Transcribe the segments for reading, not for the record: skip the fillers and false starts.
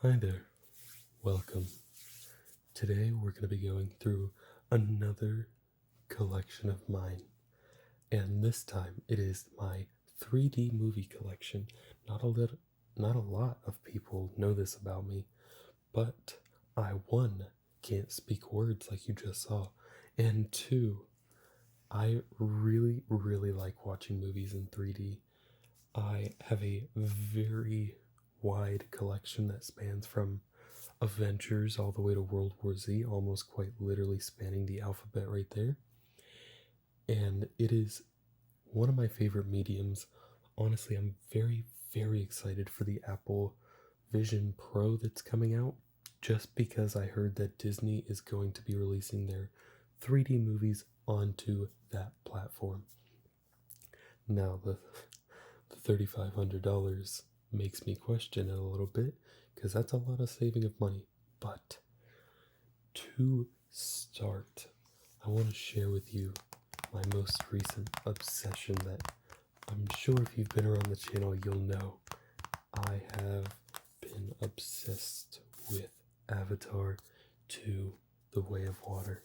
Hi there, welcome. Today we're going to be going through another collection of mine, and this time it is my 3D movie collection. Not a lot of people know this about me, but I one can't speak words like you just saw, and two, I really like watching movies in 3D. I have a very wide collection that spans from Avengers all the way to World War Z, almost quite literally spanning the alphabet right there. And it is one of my favorite mediums. Honestly, I'm very excited for the Apple Vision Pro that's coming out just because I heard that Disney is going to be releasing their 3D movies onto that platform. Now, the $3,500 makes me question it a little bit because that's a lot of saving of money. But to start, I want to share with you my most recent obsession that I'm sure if you've been around the channel, you'll know. I have been obsessed with Avatar 2: The Way of Water.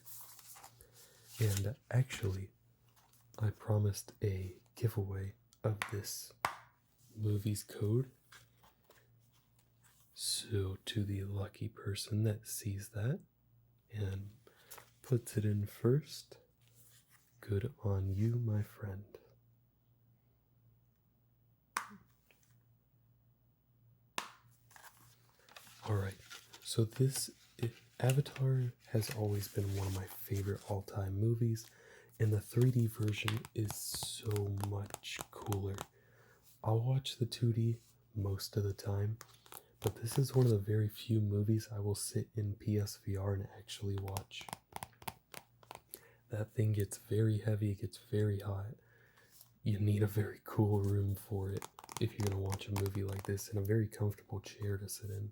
And actually, I promised a giveaway of this movie's code. So, to the lucky person that sees that and puts it in first, good on you, my friend. Alright, so Avatar has always been one of my favorite all-time movies, and the 3D version is so much cooler. I'll watch the 2D most of the time, but this is one of the very few movies I will sit in PSVR and actually watch. That thing gets very heavy, it gets very hot. You need a very cool room for it if you're going to watch a movie like this, and a very comfortable chair to sit in.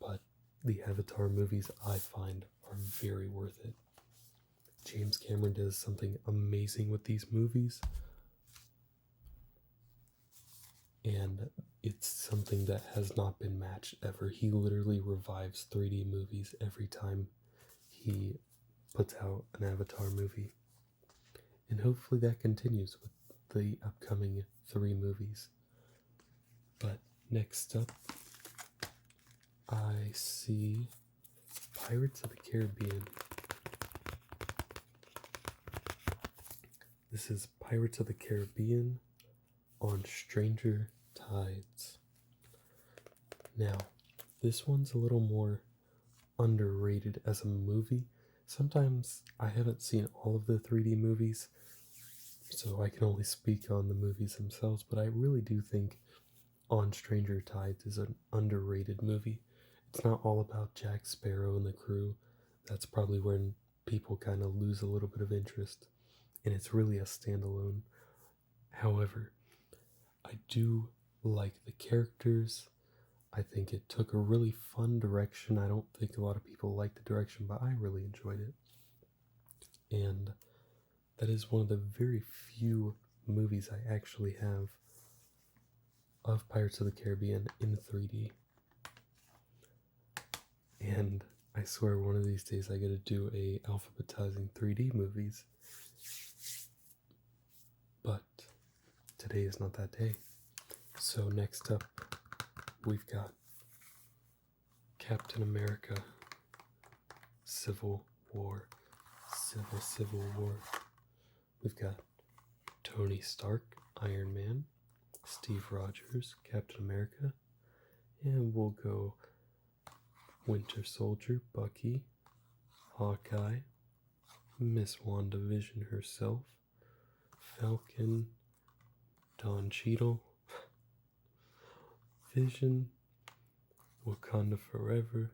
But the Avatar movies, I find, are very worth it. James Cameron does something amazing with these movies, and it's something that has not been matched ever. He literally revives 3D movies every time he puts out an Avatar movie. And hopefully that continues with the upcoming 3 movies. But next up, I see Pirates of the Caribbean. This is Pirates of the Caribbean on Stranger Tides. Now, this one's a little more underrated as a movie. Sometimes I haven't seen all of the 3D movies, so I can only speak on the movies themselves, but I really do think On Stranger Tides is an underrated movie. It's not all about Jack Sparrow and the crew. That's probably when people kind of lose a little bit of interest, and it's really a standalone. However, I do like the characters. I think it took a really fun direction. I don't think a lot of people like the direction, but I really enjoyed it. And that is one of the very few movies I actually have of Pirates of the Caribbean in 3D. And I swear one of these days I gotta do a alphabetizing 3D movies. But today is not that day. So next up, we've got Captain America, Civil War. We've got Tony Stark, Iron Man, Steve Rogers, Captain America, and we'll go Winter Soldier, Bucky, Hawkeye, Miss WandaVision herself, Falcon, Don Cheadle, Vision, Wakanda Forever,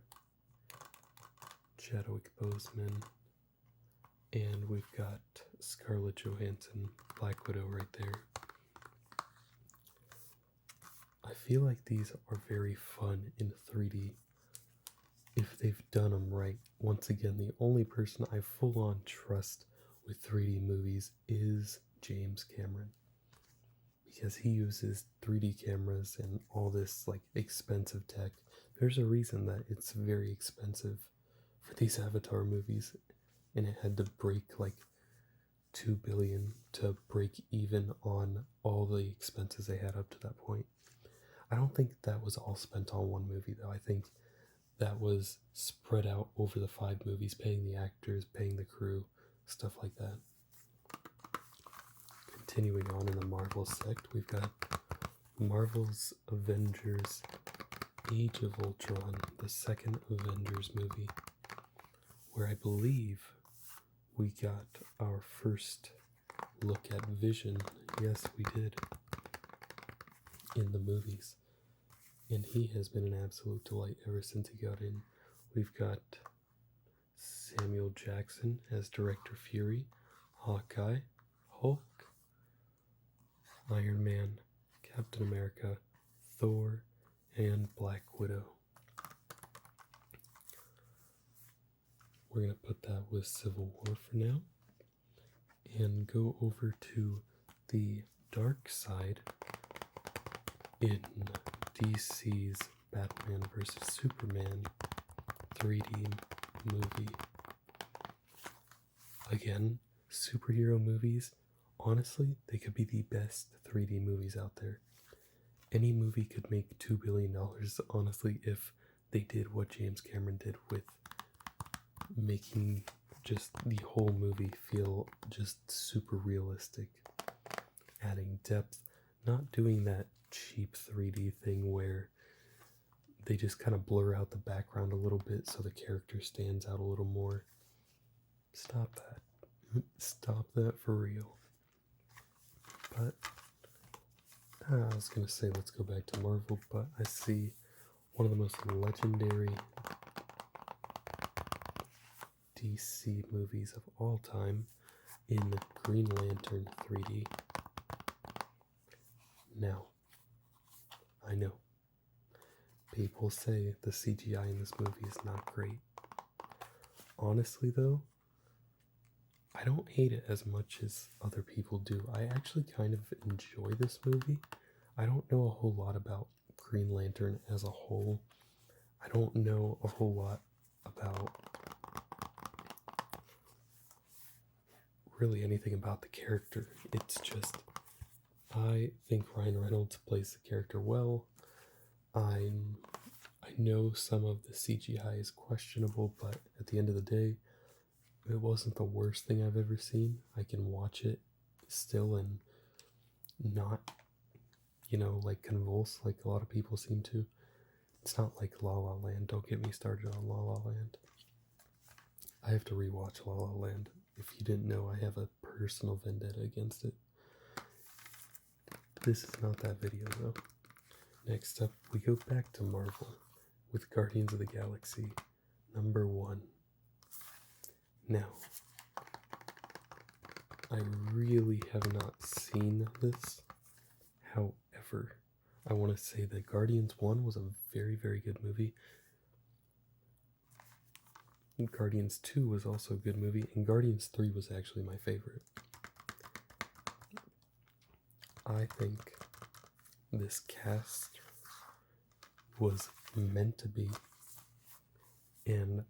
Chadwick Boseman, and we've got Scarlett Johansson, Black Widow right there. I feel like these are very fun in 3D if they've done them right. Once again, the only person I full on trust with 3D movies is James Cameron, because he uses 3D cameras and all this like expensive tech. There's a reason that it's very expensive for these Avatar movies, and it had to break like 2 billion to break even on all the expenses they had up to that point. I don't think that was all spent on one movie though. I think that was spread out over the 5 movies, paying the actors, paying the crew, stuff like that. Continuing on in the Marvel sect, we've got Marvel's Avengers Age of Ultron, the second Avengers movie, where I believe we got our first look at Vision. Yes, we did. In the movies. And he has been an absolute delight ever since he got in. We've got Samuel Jackson as Director Fury, Hawkeye, Hulk, Iron Man, Captain America, Thor, and Black Widow. We're going to put that with Civil War for now and go over to the dark side in DC's Batman vs. Superman 3D movie. Again, superhero movies, honestly, they could be the best 3D movies out there. Any movie could make $2 billion, honestly, if they did what James Cameron did with making just the whole movie feel just super realistic, adding depth, not doing that cheap 3D thing where they just kind of blur out the background a little bit so the character stands out a little more. Stop that. Stop that for real. But I was going to say let's go back to Marvel, but I see one of the most legendary DC movies of all time in Green Lantern 3D. Now, I know people say the CGI in this movie is not great. Honestly though, I don't hate it as much as other people do. I actually kind of enjoy this movie. I don't know a whole lot about Green Lantern as a whole. I don't know a whole lot about really anything about the character. It's just, I think Ryan Reynolds plays the character well. I know some of the CGI is questionable, but at the end of the day, it wasn't the worst thing I've ever seen. I can watch it still and not, like convulse like a lot of people seem to. It's not like La La Land. Don't get me started on La La Land. I have to rewatch La La Land. If you didn't know, I have a personal vendetta against it. This is not that video though. Next up, we go back to Marvel with Guardians of the Galaxy #1. Now, I really have not seen this. However, I want to say that Guardians 1 was a very, very good movie. Guardians 2 was also a good movie, and Guardians 3 was actually my favorite. I think this cast was meant to be, and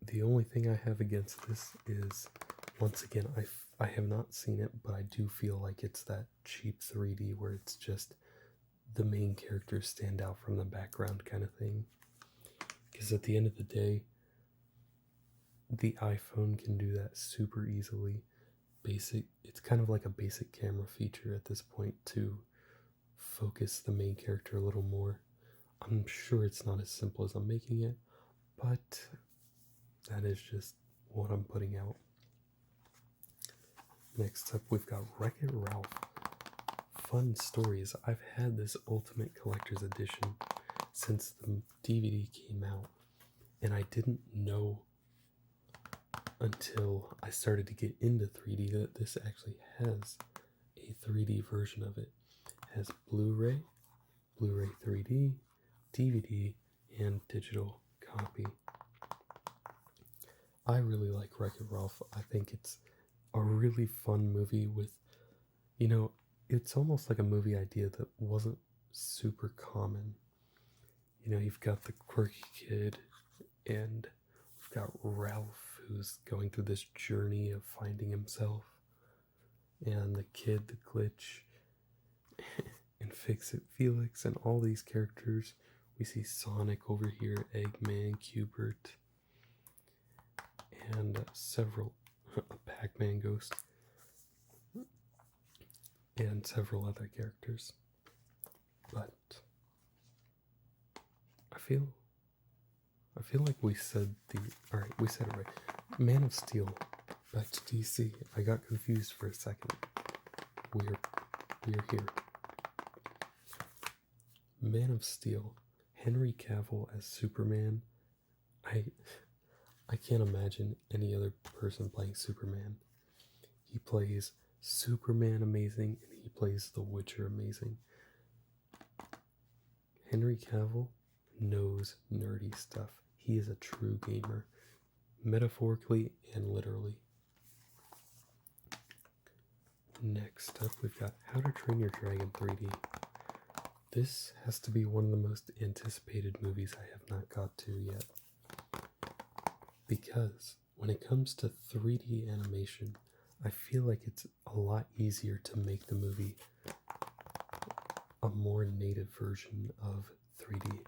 the only thing I have against this is, once again, I have not seen it, but I do feel like it's that cheap 3D where it's just the main characters stand out from the background kind of thing. Because at the end of the day, the iPhone can do that super easily. It's kind of like a basic camera feature at this point to focus the main character a little more. I'm sure it's not as simple as I'm making it, but that is just what I'm putting out. Next up, we've got Wreck-It Ralph. Fun stories. I've had this Ultimate Collector's Edition since the DVD came out, and I didn't know until I started to get into 3D that this actually has a 3D version of it. It has Blu-ray, Blu-ray 3D, DVD, and digital copy. I really like Wreck-It Ralph. I think it's a really fun movie with, it's almost like a movie idea that wasn't super common. You know, you've got the quirky kid, and we've got Ralph, who's going through this journey of finding himself, and the kid, the glitch, and Fix It Felix, and all these characters. We see Sonic over here, Eggman, Cubert, and several, a Pac-Man ghost, and several other characters. But I feel like we said we said it right. Man of Steel, back to DC. I got confused for a second. We're here. Man of Steel, Henry Cavill as Superman. I can't imagine any other person playing Superman. He plays Superman amazing, and he plays The Witcher amazing. Henry Cavill knows nerdy stuff. He is a true gamer, metaphorically and literally. Next up, we've got How to Train Your Dragon 3D. This has to be one of the most anticipated movies I have not got to yet. Because when it comes to 3D animation, I feel like it's a lot easier to make the movie a more native version of 3D.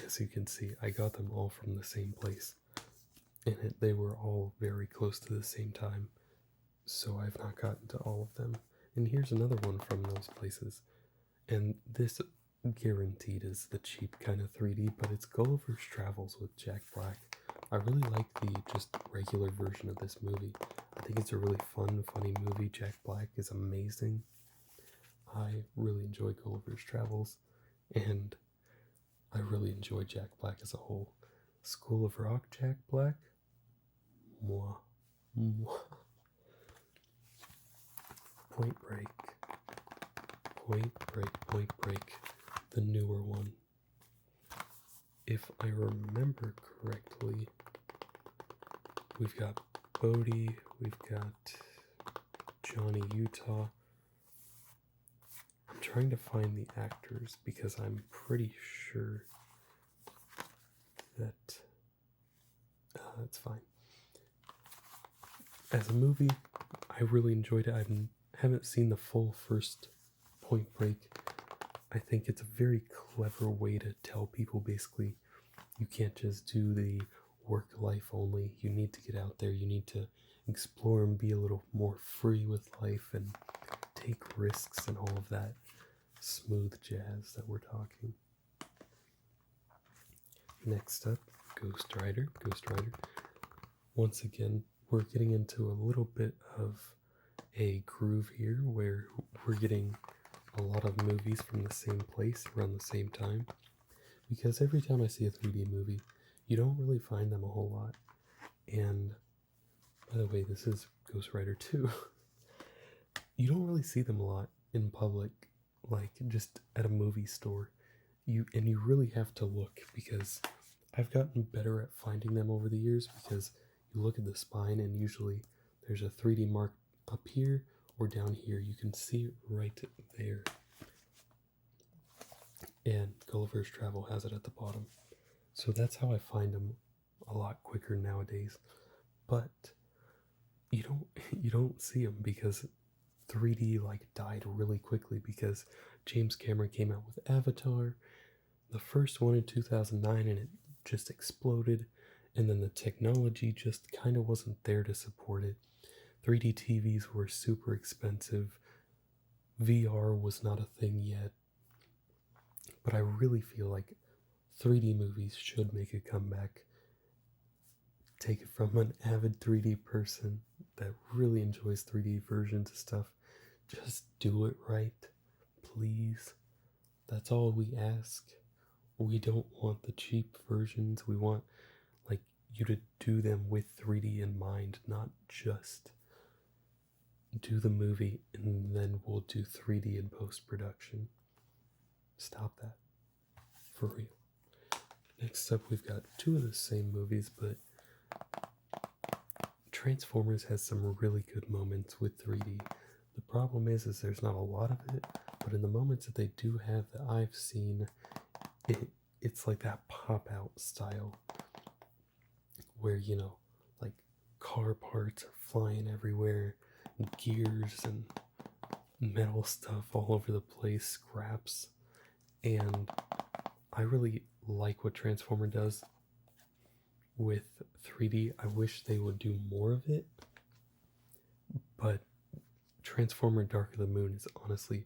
As you can see, I got them all from the same place, and they were all very close to the same time, so I've not gotten to all of them. And here's another one from those places, and this guaranteed is the cheap kind of 3D, but it's Gulliver's Travels with Jack Black. I really like the just regular version of this movie. I think it's a really fun, funny movie. Jack Black is amazing. I really enjoy Gulliver's Travels, and I really enjoy Jack Black as a whole. School of Rock, Jack Black? Moi. Point Break. Point Break. The newer one. If I remember correctly, we've got Bodhi, we've got Johnny Utah. I'm trying to find the actors because I'm pretty sure that it's fine. As a movie, I really enjoyed it. I haven't seen the full first Point Break. I think it's a very clever way to tell people basically you can't just do the work life only. You need to get out there. You need to explore and be a little more free with life and take risks and all of that smooth jazz that we're talking. Next up, Ghost Rider. Once again, we're getting into a little bit of a groove here where we're getting a lot of movies from the same place around the same time. Because every time I see a 3D movie, you don't really find them a whole lot. And by the way, this is Ghost Rider 2. You don't really see them a lot in public, like just at a movie store. You really have to look, because I've gotten better at finding them over the years, because you look at the spine and usually there's a 3D mark up here or down here. You can see it right there. And Gulliver's Travel has it at the bottom. So that's how I find them a lot quicker nowadays. But you don't see them because 3D like died really quickly, because James Cameron came out with Avatar, the first one in 2009, and it just exploded, and then the technology just kind of wasn't there to support it. 3D TVs were super expensive. VR was not a thing yet. But I really feel like 3D movies should make a comeback. Take it from an avid 3D person that really enjoys 3D versions of stuff. Just do it right, please. That's all we ask. We don't want the cheap versions. We want like you to do them with 3D in mind, not just do the movie and then we'll do 3D in post-production. Stop that. For real. Next up, we've got two of the same movies, but Transformers has some really good moments with 3D. The problem is there's not a lot of it, but in the moments that they do have that I've seen, it's like that pop out style where, you know, like car parts are flying everywhere, and gears and metal stuff all over the place, scraps, and I really like what Transformer does with 3D. I wish they would do more of it, but Transformer Dark of the Moon is honestly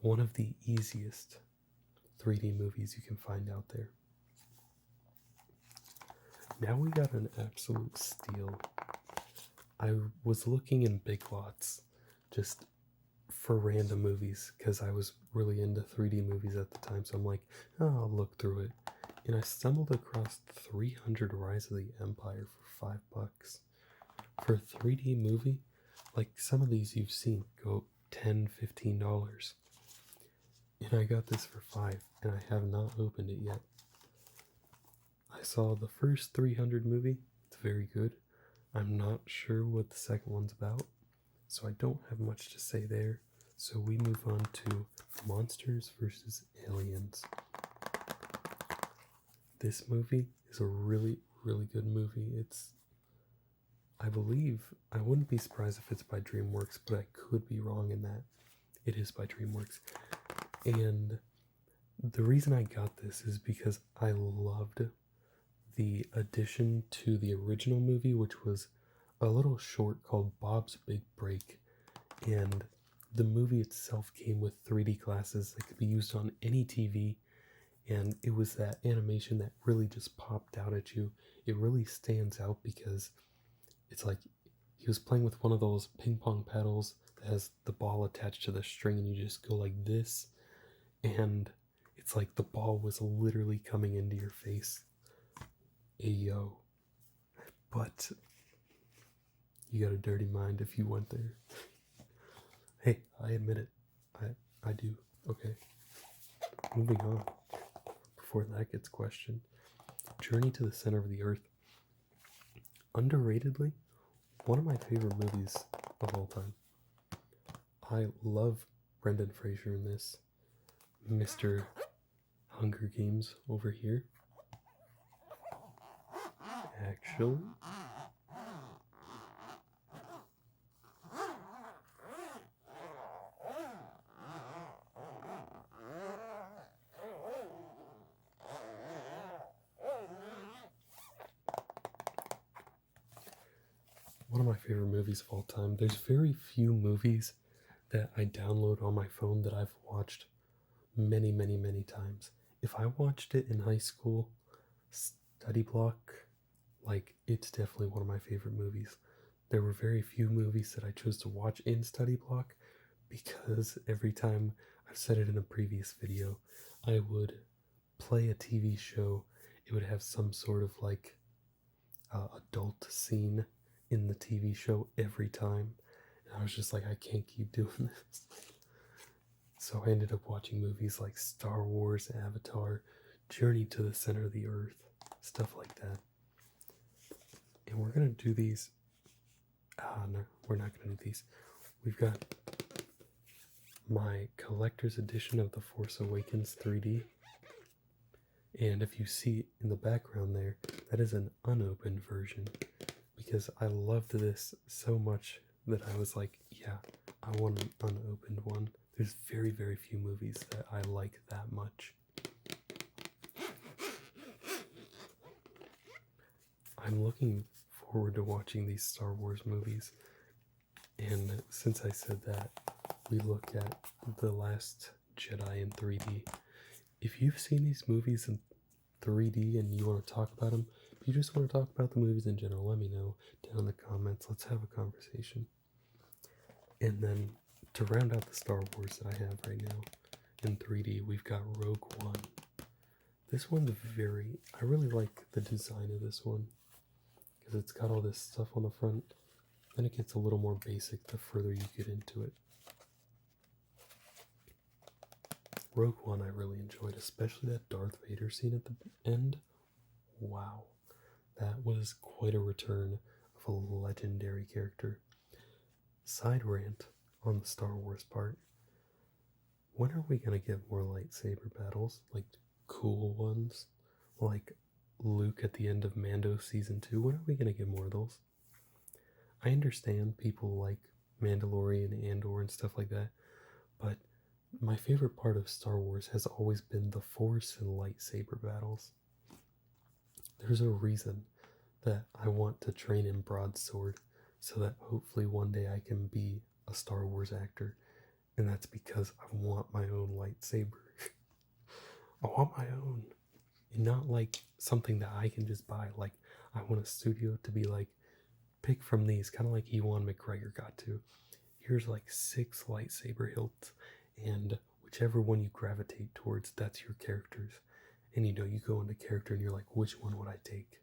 one of the easiest 3D movies you can find out there. Now we got an absolute steal. I was looking in Big Lots just for random movies because I was really into 3D movies at the time, so I'm like, oh, I'll look through it. And I stumbled across 300 Rise of the Empire for $5. For a 3D movie, like some of these you've seen go $10, $15. And I got this for $5, and I have not opened it yet. I saw the first 300 movie, it's very good. I'm not sure what the second one's about, so I don't have much to say there. So we move on to Monsters vs. Aliens. This movie is a really, really good movie. I believe, I wouldn't be surprised if it's by DreamWorks, but I could be wrong in that. It is by DreamWorks. And the reason I got this is because I loved the addition to the original movie, which was a little short called Bob's Big Break. And the movie itself came with 3D glasses that could be used on any TV. And it was that animation that really just popped out at you. It really stands out because it's like he was playing with one of those ping pong paddles that has the ball attached to the string, and you just go like this. And it's like the ball was literally coming into your face. Ayo. But you got a dirty mind if you went there. Hey, I admit it. I do. Okay. Moving on. Before that gets questioned. Journey to the Center of the Earth. Underratedly, one of my favorite movies of all time. I love Brendan Fraser in this. Mr. Hunger Games over here. Actually, one of my favorite movies of all time. There's very few movies that I download on my phone that I've watched many, many, many times. If I watched it in high school, study block, like, it's definitely one of my favorite movies. There were very few movies that I chose to watch in study block because every time, I've said it in a previous video, I would play a TV show, it would have some sort of like adult scene in the TV show every time. And I was just like, I can't keep doing this. So I ended up watching movies like Star Wars, Avatar, Journey to the Center of the Earth, stuff like that. And we're going to do these. No, we're not going to do these. We've got my collector's edition of The Force Awakens 3D. And if you see in the background there, that is an unopened version. Because I loved this so much that I was like, yeah, I want an unopened one. There's very, very few movies that I like that much. I'm looking forward to watching these Star Wars movies. And since I said that, we look at The Last Jedi in 3D. If you've seen these movies in 3D and you want to talk about them, if you just want to talk about the movies in general, let me know down in the comments. Let's have a conversation. And then to round out the Star Wars that I have right now in 3D, we've got Rogue One. This one's I really like the design of this one because it's got all this stuff on the front. Then it gets a little more basic the further you get into it. Rogue One I really enjoyed, especially that Darth Vader scene at the end. Wow. That was quite a return of of a legendary character. Side rant on the Star Wars part. When are we gonna get more lightsaber battles? Like cool ones? Like Luke at the end of Mando Season 2? When are we gonna get more of those? I understand people like Mandalorian, Andor, and stuff like that, but my favorite part of Star Wars has always been the Force and lightsaber battles. There's a reason that I want to train in broadsword so that hopefully one day I can be a Star Wars actor, and that's because I want my own lightsaber. I want my own, and not like something that I can just buy. Like, I want a studio to be like, pick from these, kind of like Ewan McGregor got to. Here's like 6 lightsaber hilts, and whichever one you gravitate towards, that's your characters. And you go into character and you're like, which one would I take?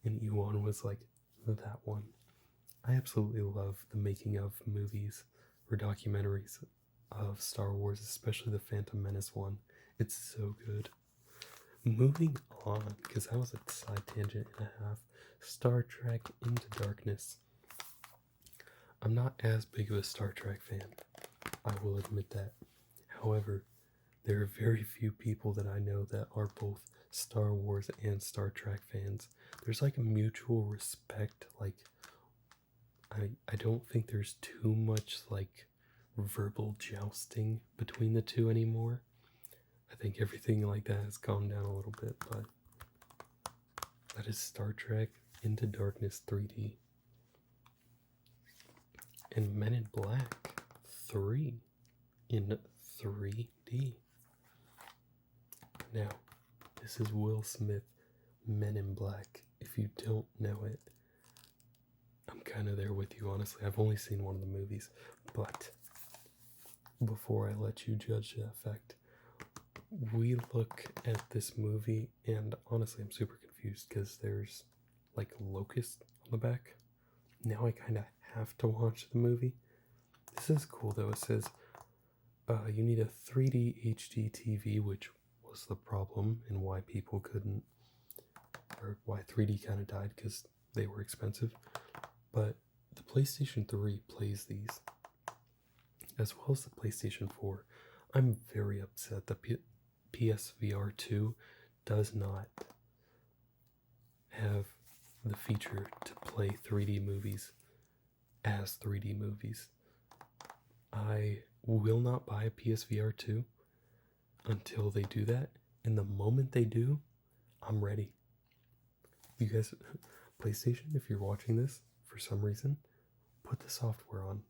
And Ewan was like, that one. I absolutely love the making of movies or documentaries of Star Wars, especially the Phantom Menace one. It's so good. Moving on, because that was a side tangent and a half. Star Trek Into Darkness. I'm not as big of a Star Trek fan, I will admit that. However, there are very few people that I know that are both Star Wars and Star Trek fans. There's like a mutual respect. Like, I don't think there's too much like verbal jousting between the two anymore. I think everything like that has calmed down a little bit, but that is Star Trek Into Darkness 3D. And Men in Black 3 in 3D. Now, this is Will Smith, Men in Black. If you don't know it, I'm kind of there with you, honestly. I've only seen one of the movies, but before I let you judge the effect, we look at this movie, and honestly, I'm super confused because there's like locusts on the back. Now I kind of have to watch the movie. This is cool though. It says you need a 3D HD TV, which was the problem and why people couldn't, or why 3D kind of died, because they were expensive. But the PlayStation 3 plays these, as well as the PlayStation 4. I'm very upset that PSVR 2 does not have the feature to play 3D movies as 3D movies. I will not buy a PSVR 2 until they do that, and the moment they do, I'm ready. You guys, PlayStation, if you're watching this for some reason, put the software on.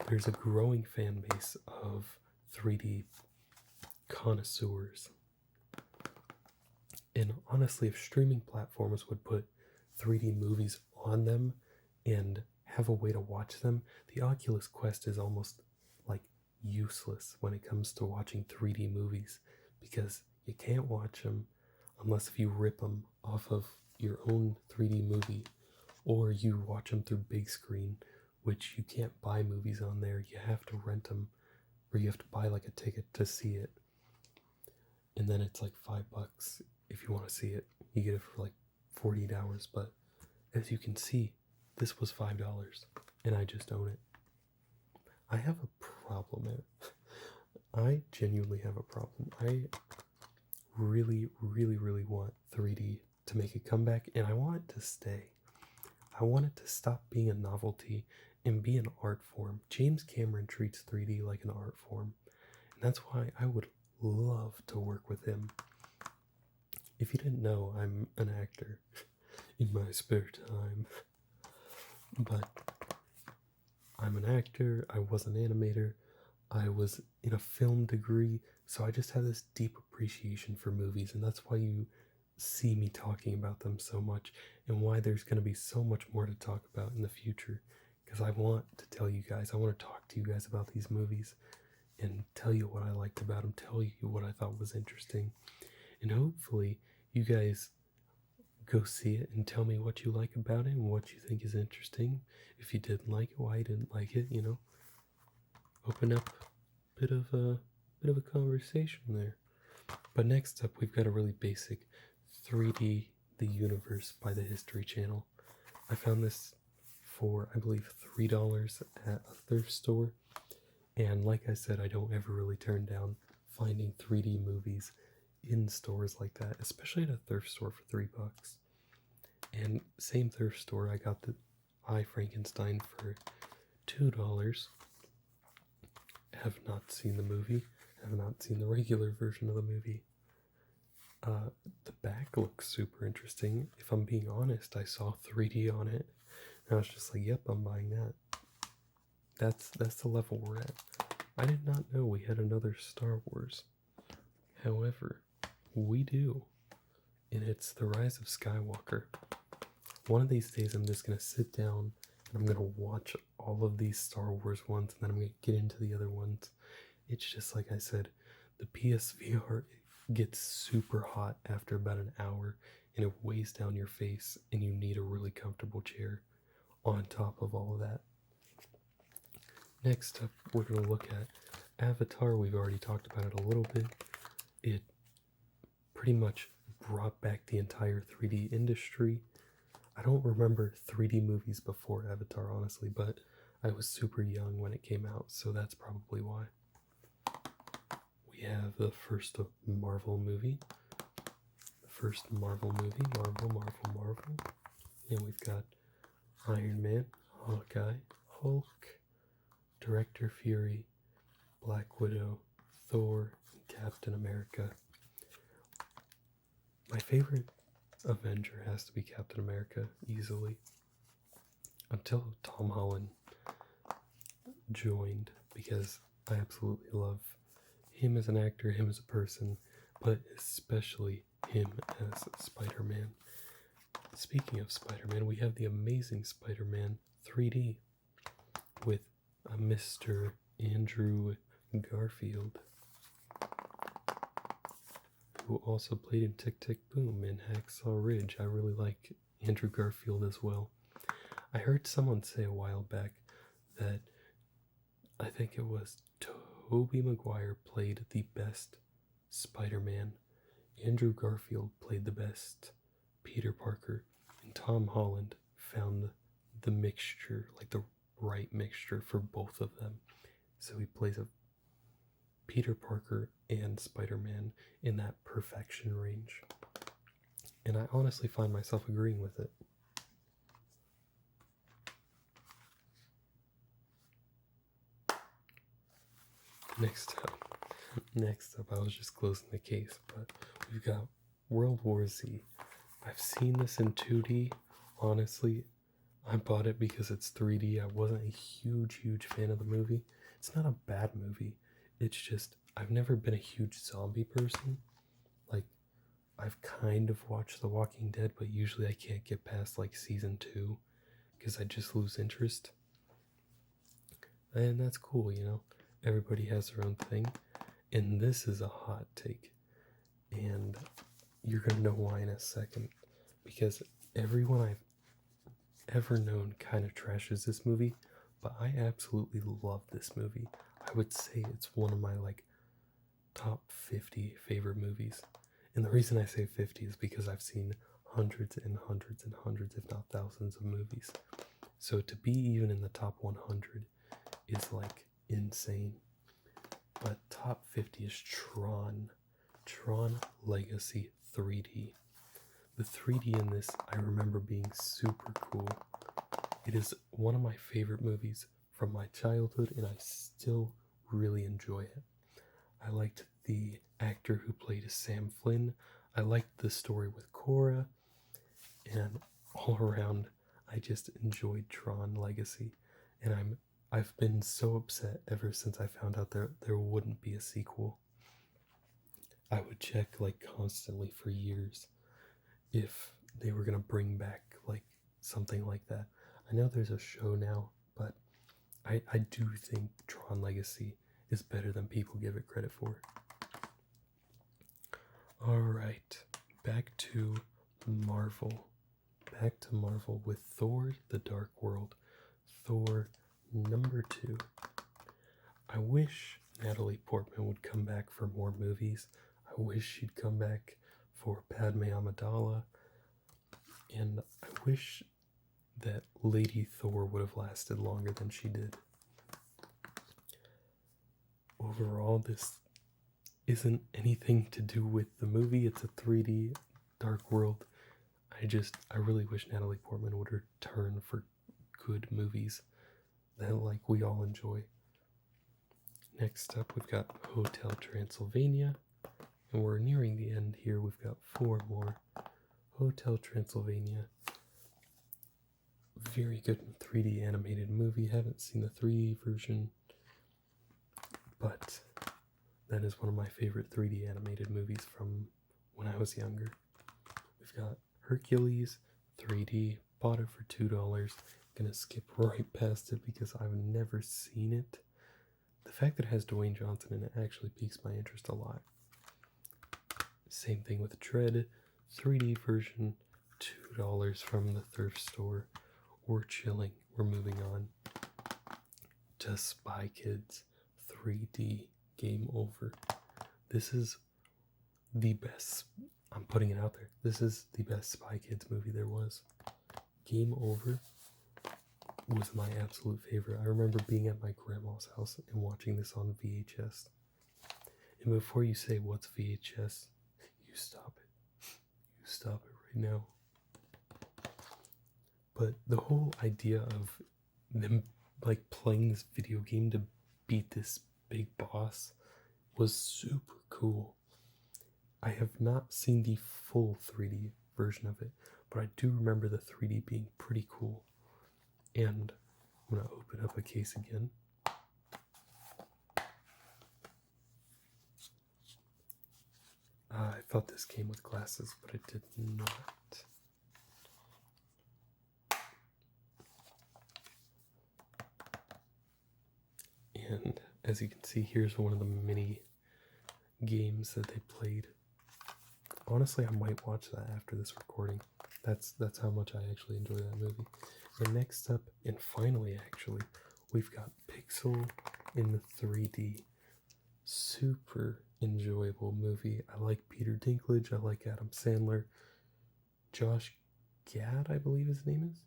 There's a growing fan base of 3D connoisseurs. And honestly, if streaming platforms would put 3D movies on them and have a way to watch them, the Oculus Quest is almost like useless when it comes to watching 3D movies, because you can't watch them unless if you rip them off of your own 3D movie, or you watch them through big screen, which you can't buy movies on there. You have to rent them, or you have to buy like a ticket to see it. And then it's like $5 if you want to see it. You get it for like 48 hours, but as you can see, this was $5 and I just own it. I have a problem there. I genuinely have a problem. I really, really, really want 3D to make a comeback, and I want it to stay. I want it to stop being a novelty and be an art form. James Cameron treats 3D like an art form, and that's why I would love to work with him. If you didn't know, I'm an actor in my spare time, but I'm an actor. I was an animator. I was in a film degree, so I just have this deep appreciation for movies, and that's why you see me talking about them so much, and why there's going to be so much more to talk about in the future, because I want to tell you guys, I want to talk to you guys about these movies and tell you what I liked about them, tell you what I thought was interesting, and hopefully you guys go see it and tell me what you like about it and what you think is interesting. If you didn't like it, why you didn't like it, open up a bit of a conversation there. But next up, we've got a really basic 3D The Universe by the History Channel. I found this for, I believe, $3 at a thrift store. And like I said, I don't ever really turn down finding 3D movies in stores like that, especially at a thrift store for $3. And same thrift store, I got the I Frankenstein for $2. Have not seen the movie, have not seen the regular version of the movie. The back looks super interesting. If I'm being honest, I saw 3D on it, and I was just like, yep, I'm buying that. That's the level we're at. I did not know we had another Star Wars. However, we do. And it's The Rise of Skywalker. One of these days I'm just going to sit down and I'm going to watch all of these Star Wars ones, and then I'm going to get into the other ones. It's just like I said, the PSVR gets super hot after about an hour, and it weighs down your face, and you need a really comfortable chair on top of all of that. Next up, we're going to look at Avatar. We've already talked about it a little bit. It pretty much brought back the entire 3D industry. I don't remember 3D movies before Avatar, honestly, but I was super young when it came out, so that's probably why. We have the first Marvel movie. Marvel. And we've got Iron Man, Hawkeye, Hulk, Director Fury, Black Widow, Thor, and Captain America. My favorite Avenger has to be Captain America, easily. Until Tom Holland joined, because I absolutely love him as an actor, him as a person, but especially him as Spider-Man. Speaking of Spider-Man, we have the Amazing Spider-Man 3D with a Mr. Andrew Garfield, who also played in Tick, Tick, Boom and Hacksaw Ridge. I really like Andrew Garfield as well. I heard someone say a while back that I think it was Tobey Maguire played the best Spider-Man, Andrew Garfield played the best Peter Parker, and Tom Holland found the mixture, like the right mixture for both of them. So he plays a Peter Parker and Spider-Man in that perfection range. And I honestly find myself agreeing with it. Next up, I was just closing the case, but we've got World War Z. I've seen this in 2D. Honestly, I bought it because it's 3D. I wasn't a huge fan of the movie. It's not a bad movie. It's just, I've never been a huge zombie person. Like, I've kind of watched The Walking Dead, but usually I can't get past like season 2 because I just lose interest. And that's cool, you know? Everybody has their own thing. And this is a hot take. And you're going to know why in a second. Because everyone I've ever known kind of trashes this movie, but I absolutely love this movie. I would say it's one of my like top 50 favorite movies. And the reason I say 50 is because I've seen hundreds and hundreds and hundreds, if not thousands, of movies. So to be even in the top 100 is like insane. But top 50 is Tron Legacy 3D. The 3D in this I remember being super cool. It is one of my favorite movies from my childhood, and I still really enjoy it. I liked the actor who played Sam Flynn. I liked the story with Cora, and all around I just enjoyed Tron Legacy. And I've been so upset ever since I found out there wouldn't be a sequel. I would check like constantly for years if they were gonna bring back like something like that. I know there's a show now, but I do think Tron Legacy is better than people give it credit for. Alright, back to Marvel. With Thor the Dark World. Thor number 2. I wish Natalie Portman would come back for more movies. I wish she'd come back for Padme Amidala. And I wish that Lady Thor would have lasted longer than she did. Overall, this isn't anything to do with the movie. It's a 3D Dark World. I really wish Natalie Portman would return for good movies that like we all enjoy. Next up, we've got Hotel Transylvania, and we're nearing the end here. We've got 4 more. Hotel Transylvania, very good 3D animated movie. Haven't seen the 3D version, but that is one of my favorite 3D animated movies from when I was younger. We've got Hercules 3D, bought it for $2. Gonna skip right past it because I've never seen it. The fact that it has Dwayne Johnson in it actually piques my interest a lot. Same thing with Dread 3D version, $2 from the thrift store. We're chilling. We're moving on to Spy Kids 3D Game Over. This is the best. I'm putting it out there. This is the best Spy Kids movie there was. Game Over was my absolute favorite. I remember being at my grandma's house and watching this on VHS. And before you say what's VHS, you stop it. You stop it right now. But the whole idea of them like playing this video game to beat this big boss was super cool. I have not seen the full 3D version of it, but I do remember the 3D being pretty cool. And I'm going to open up a case again. I thought this came with glasses, but it did not. And as you can see, here's one of the mini games that they played. Honestly, I might watch that after this recording. That's how much I actually enjoy that movie. And next up, and finally actually, we've got Pixel in the 3D. Super enjoyable movie. I like Peter Dinklage. I like Adam Sandler. Josh Gad, I believe his name is.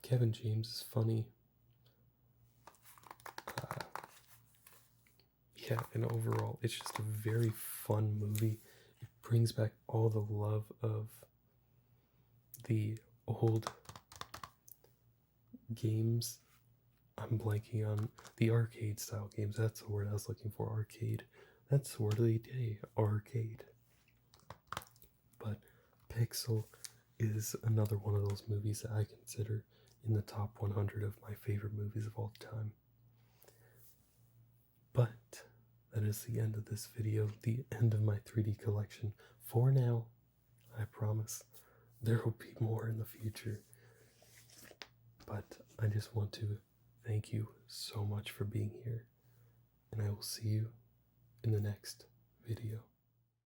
Kevin James is funny. Yeah, and overall, it's just a very fun movie. It brings back all the love of the old games. I'm blanking on the arcade style games. That's the word I was looking for. Arcade. That's the word of the day. Arcade. But Pixel is another one of those movies that I consider in the top 100 of my favorite movies of all time. But that is the end of this video, the end of my 3D collection. For now, I promise there will be more in the future. But I just want to thank you so much for being here, and I will see you in the next video.